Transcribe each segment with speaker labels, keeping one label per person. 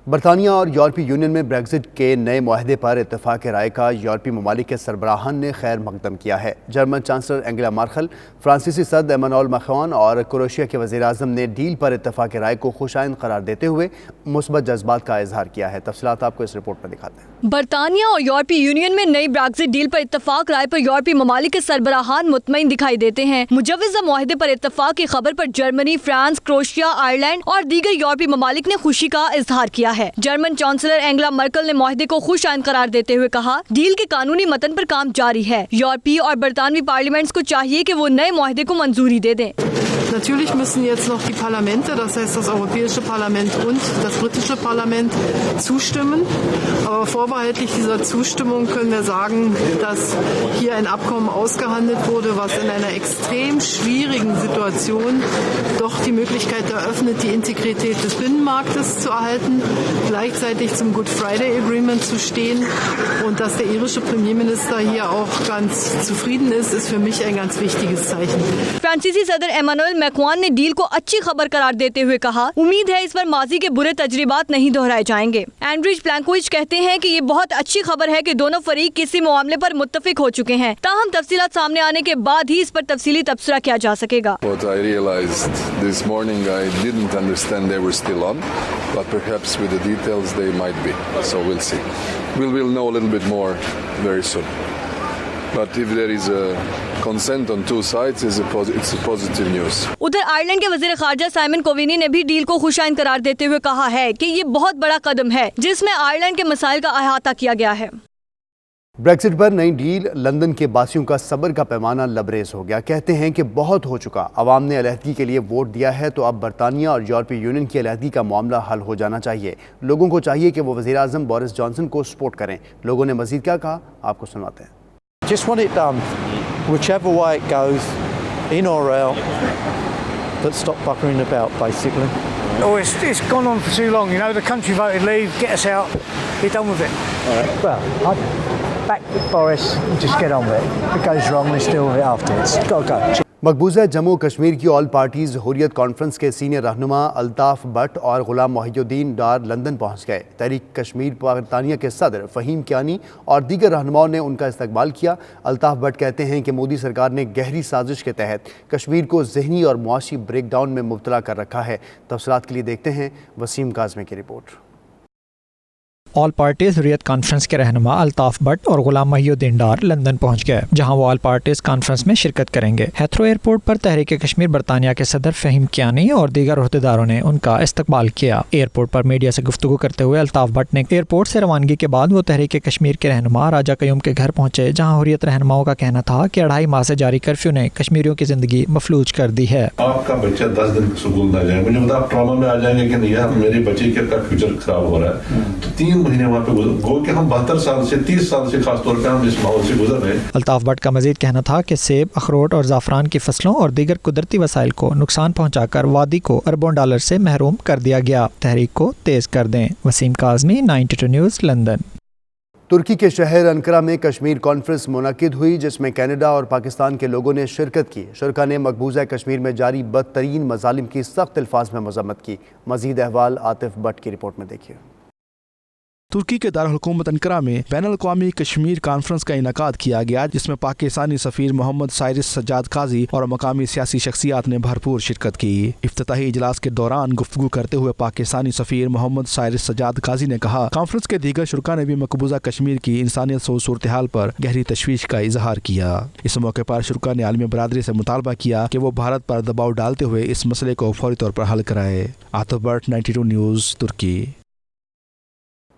Speaker 1: برطانیہ اور یورپی یونین میں بریگزٹ کے نئے معاہدے پر اتفاق رائے کا یورپی ممالک کے سربراہان نے خیر مقدم کیا ہے۔ جرمن چانسلر اینگلا مرکل، فرانسیسی صدر ایمانوئل میکرون اور کروشیا کے وزیر اعظم نے ڈیل پر اتفاق رائے کو خوشائند قرار دیتے ہوئے مثبت جذبات کا اظہار کیا ہے۔ تفصیلات آپ کو اس رپورٹ میں دکھاتے ہیں۔
Speaker 2: برطانیہ اور یورپی یونین میں نئی بریگزٹ ڈیل پر اتفاق رائے پر یورپی ممالک کے سربراہان مطمئن دکھائی دیتے ہیں۔ مجوزہ معاہدے پر اتفاق کی خبر پر جرمنی، فرانس، کروشیا، آئرلینڈ اور دیگر یورپی ممالک نے خوشی کا اظہار کیا ہے۔ جرمن چانسلر اینگلا مرکل نے معاہدے کو خوش آئند قرار دیتے ہوئے کہا، ڈیل کے قانونی متن پر کام جاری ہے۔ یورپی اور برطانوی پارلیمنٹس کو چاہیے کہ وہ نئے معاہدے کو منظوری دے دیں۔
Speaker 3: Natürlich müssen jetzt noch die Parlamente, das heißt das Europäische Parlament und das britische Parlament, zustimmen. Aber vorbehaltlich dieser Zustimmung können wir sagen, dass hier ein Abkommen ausgehandelt wurde, was in einer extrem schwierigen Situation doch die Möglichkeit eröffnet, die Integrität des Binnenmarktes zu erhalten, gleichzeitig zum Good Friday Agreement zu stehen. Und dass der irische Premierminister hier auch ganz zufrieden ist für mich ein ganz wichtiges Zeichen.
Speaker 2: فرانسیسی صدر Emmanuel Macron نے deal کو اچھی خبر قرار دیتے ہوئے کہا، امید ہے اس پر ماضی کے برے تجربات نہیں دہرائے جائیں گے۔ اینڈریج پلینکووچ کہتے ہیں کہ یہ بہت اچھی خبر ہے کہ دونوں فریق کسی معاملے پر متفق ہو چکے ہیں، تاہم تفصیلات سامنے آنے کے بعد ہی اس پر تفصیلی تبصرہ کیا جا سکے گا۔
Speaker 4: What I realized this morning, I didn't understand they were still on, but perhaps with the details they might be. So we'll see. We'll know a little bit more very soon. But if there is a consent on two sides, it's a positive news.
Speaker 2: ادھر Ireland کے وزیر خارجہ Simon Coveney نے بھی deal کو خوشائند قرار دیتے ہوئے کہا ہے کہ یہ بہت بڑا قدم ہے جس میں آئرلینڈ کے مسائل کا احاطہ کیا گیا ہے۔
Speaker 1: بریگزٹ پر نئی ڈیل لندن کے باسیوں کا صبر کا پیمانہ لبریز ہو گیا۔ کہتے ہیں کہ بہت ہو چکا، عوام نے علیحدگی کے لیے ووٹ دیا ہے تو اب برطانیہ اور یورپی یونین کی علیحدگی کا معاملہ حل ہو جانا چاہیے۔ لوگوں کو چاہیے کہ وہ وزیر اعظم بورس جانسن کو سپورٹ کریں۔ لوگوں نے مزید کیا کہا، آپ کو سنواتے ہیں۔
Speaker 5: Just want it done, whichever way it goes, in or out, but stop buggering about, basically.
Speaker 6: Oh, it's gone on for too long, you know, the country voted leave, get us out, be done with it.
Speaker 5: All right. Well, I'd back Boris and just get on with it. If it goes wrong, let's deal with it afterwards. Got to go.
Speaker 1: مقبوضہ جموں کشمیر کی all parties حریت conference کے senior رہنما Altaf but اور غلام محی الدین Dar London پہنچ گئے۔ تحریک کشمیر برطانیہ کے صدر فہیم کیانی اور دیگر رہنماؤں نے ان کا استقبال کیا۔ الطاف بٹ کہتے ہیں کہ مودی سرکار نے گہری سازش کے تحت کشمیر کو ذہنی اور معاشی بریک ڈاؤن میں مبتلا کر رکھا ہے۔ تفصیلات کے لیے دیکھتے ہیں وسیم کاظمی کی رپورٹ۔
Speaker 7: آل پارٹیز حریت کانفرنس کے رہنما الطاف بٹ اور غلام محی الدین ڈار لندن پہنچ گئے، جہاں وہ آل پارٹیز کانفرنس میں شرکت کریں گے۔ ہیتھرو ایئرپورٹ پر تحریک کشمیر برطانیہ کے صدر فہیم کیانی اور دیگر عہدیداروں نے ان کا استقبال کیا۔ ایئرپورٹ پر میڈیا سے گفتگو کرتے ہوئے الطاف بٹ نے ایئرپورٹ سے روانگی کے بعد وہ تحریک کشمیر کے رہنما راجہ قیوم کے گھر پہنچے، جہاں حریت رہنماؤں کا کہنا تھا کہ 2.5 ماہ سے جاری کرفیو نے کشمیریوں کی زندگی مفلوج کر دی ہے۔
Speaker 8: آپ کا بچہ 10 دن اسکول نہ جائے، مجھے بتا آپ ٹراما میں آ جائیں گے کہ نہیں یار میرے بچے کا فیوچر خراب ہو رہا ہے۔ تو 3 مہینے وہاں پہ گو کہ ہم 72 سال سے 30 سال سے خاص طور پہ ہم اس ماحول سے گزر رہے ہیں۔
Speaker 7: الطاف بٹ کا مزید کہنا تھا کہ سیب، اخروٹ اور زعفران کی فصلوں اور دیگر قدرتی وسائل کو نقصان پہنچا کر وادی کو اربوں ڈالر سے محروم کر دیا گیا۔ تحریک کو تیز کر دیں۔ Waseem Kazmi, 92 news, London.
Speaker 1: ترکی کے شہر انقرہ میں کشمیر کانفرنس منعقد ہوئی، جس میں کینیڈا اور پاکستان کے لوگوں نے شرکت کی۔ شرکاء نے مقبوضہ کشمیر میں جاری بدترین مظالم کی سخت الفاظ میں مذمت کی۔ مزید احوال عاطف بٹ کی رپورٹ میں دیکھیے۔
Speaker 9: ترکی کے دارالحکومت انقرہ میں بین الاقوامی کشمیر کانفرنس کا انعقاد کیا گیا، جس میں پاکستانی سفیر محمد سائرس سجاد قاضی اور مقامی سیاسی شخصیات نے بھرپور شرکت کی۔ افتتاحی اجلاس کے دوران گفتگو کرتے ہوئے پاکستانی سفیر محمد سائرس سجاد قاضی نے کہا، کانفرنس کے دیگر شرکاء نے بھی مقبوضہ کشمیر کی انسانیت سوز صورتحال پر گہری تشویش کا اظہار کیا۔ اس موقع پر شرکاء نے عالمی برادری سے مطالبہ کیا کہ وہ بھارت پر دباؤ ڈالتے ہوئے اس مسئلے کو فوری طور پر حل کرائے۔ عاطف بٹ، 92 نیوز، ترکی۔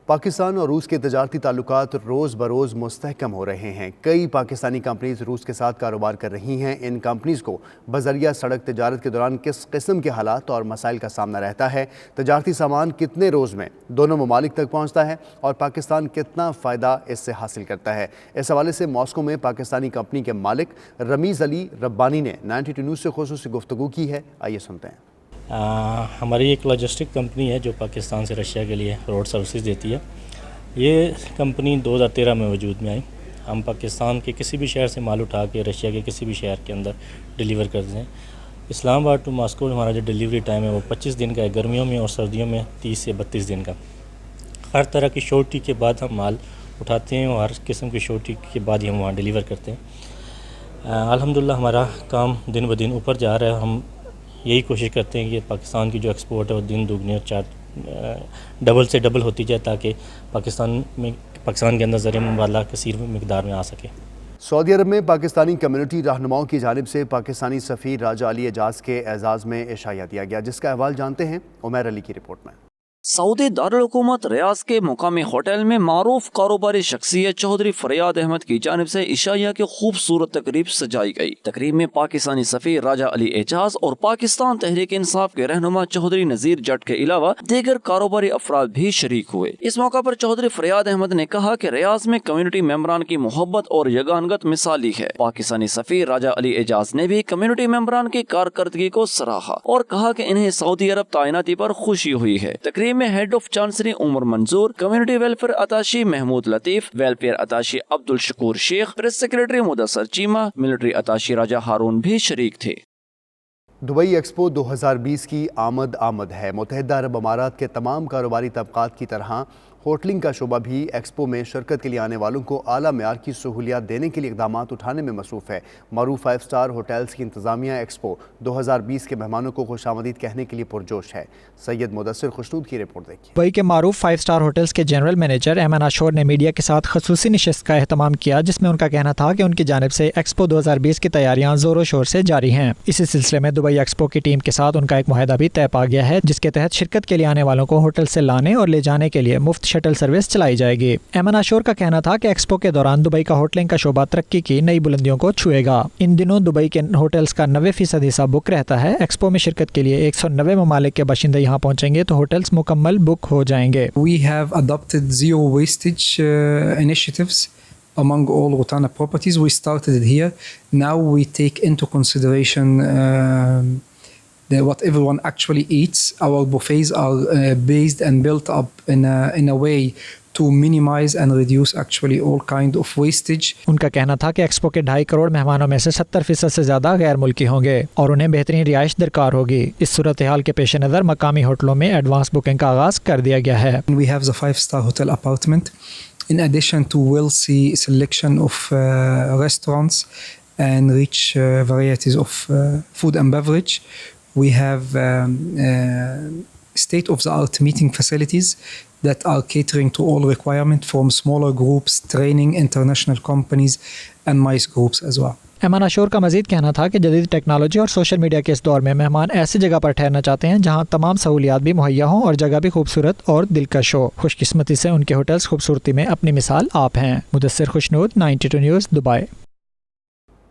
Speaker 1: پاکستان اور روس کے تجارتی تعلقات روز بروز مستحکم ہو رہے ہیں۔ کئی پاکستانی کمپنیز روس کے ساتھ کاروبار کر رہی ہیں۔ ان کمپنیز کو بذریعہ سڑک تجارت کے دوران کس قسم کے حالات اور مسائل کا سامنا رہتا ہے؟ تجارتی سامان کتنے روز میں دونوں ممالک تک پہنچتا ہے اور پاکستان کتنا فائدہ اس سے حاصل کرتا ہے؟ اس حوالے سے ماسکو میں پاکستانی کمپنی کے مالک رمیز علی ربانی نے 92 نیوز سے خصوصی گفتگو کی ہے۔ آئیے سنتے ہیں۔
Speaker 10: ہماری ایک لاجسٹک کمپنی ہے جو پاکستان سے رشیا کے لیے روڈ سروسز دیتی ہے۔ یہ کمپنی 2013 میں وجود میں آئی۔ ہم پاکستان کے کسی بھی شہر سے مال اٹھا کے رشیا کے کسی بھی شہر کے اندر ڈیلیور کرتے ہیں۔ اسلام آباد ٹو ماسکو ہمارا جو ڈیلیوری ٹائم ہے وہ 25 دن کا ہے گرمیوں میں، اور سردیوں میں 30 سے 32 دن کا۔ ہر طرح کی شورٹی کے بعد ہم مال اٹھاتے ہیں اور ہر قسم کی شورٹی کے بعد ہی ہم وہاں ڈیلیور کرتے ہیں. الحمدللہ ہمارا کام دن بہ دن اوپر جا رہا ہے. ہم یہی کوشش کرتے ہیں کہ پاکستان کی جو ایکسپورٹ ہے وہ دن دگنی اور چار ڈبل سے ڈبل ہوتی جائے تاکہ پاکستان کے اندر زر مبادلہ کثیر مقدار میں آ سکے.
Speaker 1: سعودی عرب میں پاکستانی کمیونٹی رہنماؤں کی جانب سے پاکستانی سفیر راجہ علی اعجاز کے اعزاز میں عشائیہ دیا گیا، جس کا احوال جانتے ہیں عمیر علی کی رپورٹ میں.
Speaker 11: سعودی دارالحکومت ریاض کے مقامی ہوٹل میں معروف کاروباری شخصیت چودھری فریاد احمد کی جانب سے عشائیہ کی خوبصورت تقریب سجائی گئی. تقریب میں پاکستانی سفیر راجہ علی اعجاز اور پاکستان تحریک انصاف کے رہنما چودھری نذیر جٹ کے علاوہ دیگر کاروباری افراد بھی شریک ہوئے. اس موقع پر چودھری فریاد احمد نے کہا کہ ریاض میں کمیونٹی ممبران کی محبت اور یگانگت مثالی ہے. پاکستانی سفیر راجہ علی اعجاز نے بھی کمیونٹی ممبران کی کارکردگی کو سراہا اور کہا کہ انہیں سعودی عرب تعیناتی پر خوشی ہوئی ہے. تقریب میں head of chancery Umar Manzoor, community welfare attaché Mahmood Latif, welfare attaché Abdul Shakoor Sheikh, press secretary Mudassar Cheema, military attaché Raja Haroon بھی شریک تھے.
Speaker 1: دبئی ایکسپو 2020 کی آمد ہے. متحدہ عرب امارات کے تمام کاروباری طبقات کی طرح ہوٹلنگ کا شعبہ بھی ایکسپو میں شرکت کے لیے آنے والوں کو اعلیٰ معیار کی سہولیات دینے کے لیے اقدامات اٹھانے میں مصروف ہے. معروف 5 اسٹار ہوٹلز کی انتظامیہ ایکسپو 2020 کے مہمانوں کو خوش آمدید کہنے کے لیے پرجوش ہے. سید مدثر خوشنود کی رپورٹ دیکھیے.
Speaker 7: دبئی کے معروف 5 اسٹار ہوٹلز کے جنرل مینیجر ایمن عاشور نے میڈیا کے ساتھ خصوصی نشست کا اہتمام کیا، جس میں ان کا کہنا تھا کہ ان کی جانب سے ایکسپو 2020 کی تیاریاں زور و شور سے جاری ہیں. اسی سلسلے میں دبئی ایکسپو کی ٹیم کے ساتھ ان کا ایک معاہدہ بھی طے پا گیا ہے، جس کے تحت شرکت کے لیے آنے والوں کو ہوٹل سے لانے اور لے جانے کے لیے مفت شٹل سروس چلائی جائے گی. ایمن عاشور کا کہنا تھا کہ ایکسپو کے دوران دبئی کا ہوٹلنگ کا شعبہ ترقی کی نئی بلندیوں کو چھوئے گا. ان دنوں دبئی کے ہوٹلز کا 90% حصہ بک رہتا ہے. ایکسپو میں شرکت کے لیے 190 ممالک کے باشندے یہاں پہنچیں گے تو ہوٹلز مکمل بک ہو جائیں گے.
Speaker 12: We have adopted zero wastage initiatives among all Rotana properties. We started it here. Now we take into consideration what everyone actually eats. Our buffets are based and built up in a way to minimize and reduce actually all kind of wastage.
Speaker 7: ان کا کہنا تھا کہ expo کے 2.5 کروڑ مہمانوں میں سے 70% سے زیادہ غیر ملکی ہوں گے اور انہیں بہترین رہائش درکار ہوگی. اس صورتحال کے پیش نظر مقامی ہوٹلوں میں ایڈوانس بکنگ کا آغاز کر دیا گیا ہے.
Speaker 12: We have the 5-star hotel apartment. In addition to wealthy selection of restaurants and rich varieties of food and beverage, we have state-of-the-art meeting facilities that are catering to all requirements from smaller groups, training, international companies, and MICE groups as well.
Speaker 7: Aiman عاشور کا مزید کہنا تھا کہ جدید technology اور social media کے اس دور میں مہمان ایسی جگہ پر ٹھہرنا چاہتے ہیں جہاں تمام سہولیات بھی مہیا ہوں اور جگہ بھی خوبصورت اور دلکش ہو. خوش قسمتی سے ان کے ہوٹلز خوبصورتی میں اپنی مثال آپ ہیں. Mudassar Khushnood, 92 news, Dubai.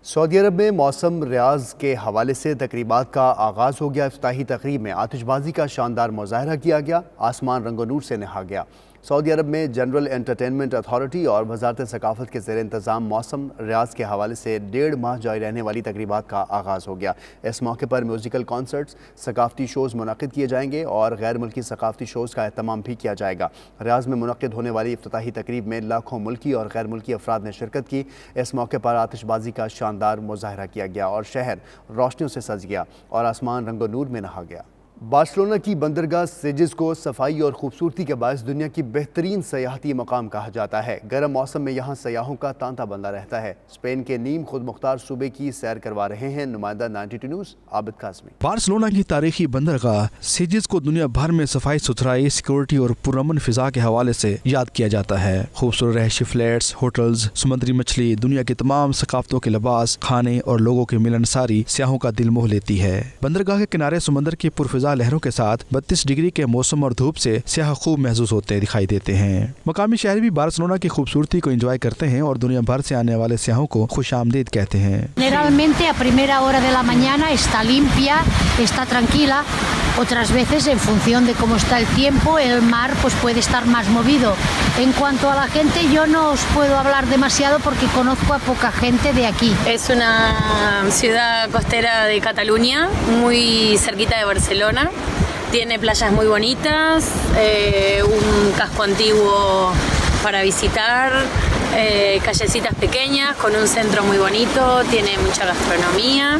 Speaker 1: سعودی عرب میں موسم ریاض کے حوالے سے تقریبات کا آغاز ہو گیا. افتتاحی تقریب میں آتش بازی کا شاندار مظاہرہ کیا گیا. آسمان رنگ و نور سے نہا گیا. سعودی عرب میں جنرل انٹرٹینمنٹ اتھارٹی اور وزارت ثقافت کے زیر انتظام موسم ریاض کے حوالے سے 1.5 ماہ جاری رہنے والی تقریبات کا آغاز ہو گیا. اس موقع پر میوزیکل کانسرٹس، ثقافتی شوز منعقد کیے جائیں گے اور غیر ملکی ثقافتی شوز کا اہتمام بھی کیا جائے گا. ریاض میں منعقد ہونے والی افتتاحی تقریب میں لاکھوں ملکی اور غیر ملکی افراد نے شرکت کی. اس موقع پر آتش بازی کا شاندار مظاہرہ کیا گیا اور شہر روشنیوں سے سج گیا اور آسمان رنگ و نور میں نہا گیا. بارسلونا کی بندرگاہ سیجز کو صفائی اور خوبصورتی کے باعث دنیا کی بہترین سیاحتی مقام کہا جاتا ہے. گرم موسم میں یہاں سیاحوں کا تانتا بندہ رہتا ہے. اسپین کے نیم خود مختار صوبے کی سیر کروا رہے ہیں نمائندہ 92 نیوز عابد قاسمی.
Speaker 9: بارسلونا کی تاریخی بندرگاہ سیجز کو دنیا بھر میں صفائی ستھرائی، سیکورٹی اور پرامن فضا کے حوالے سے یاد کیا جاتا ہے. خوبصورت رہائشی فلیٹس، ہوٹلز، سمندری مچھلی، دنیا کی تمام ثقافتوں کے لباس، کھانے اور لوگوں کی ملنساری سیاحوں کا دل موہ لیتی ہے. بندرگاہ کے کنارے سمندر کی پرفضا لہروں کے ساتھ 32 ڈگری کے موسم اور دھوپ سے سیاح خوب محسوس ہوتے دکھائی دیتے ہیں. مقامی شہری بھی بارسلونا کی خوبصورتی کو انجوائے کرتے ہیں اور دنیا بھر سے آنے والے سیاحوں کو خوش آمدید کہتے ہیں.
Speaker 13: Generalmente a primera hora de la mañana está limpia, está tranquila. Otras veces en función de cómo está el tiempo, el mar pues puede estar más movido. En cuanto a la gente, yo no os puedo hablar demasiado porque conozco a poca gente de aquí.
Speaker 14: Es una ciudad costera de Cataluña, muy cerquita de Barcelona. Tiene playas muy bonitas, un casco antiguo para visitar, callecitas pequeñas con un centro muy bonito, tiene mucha gastronomía.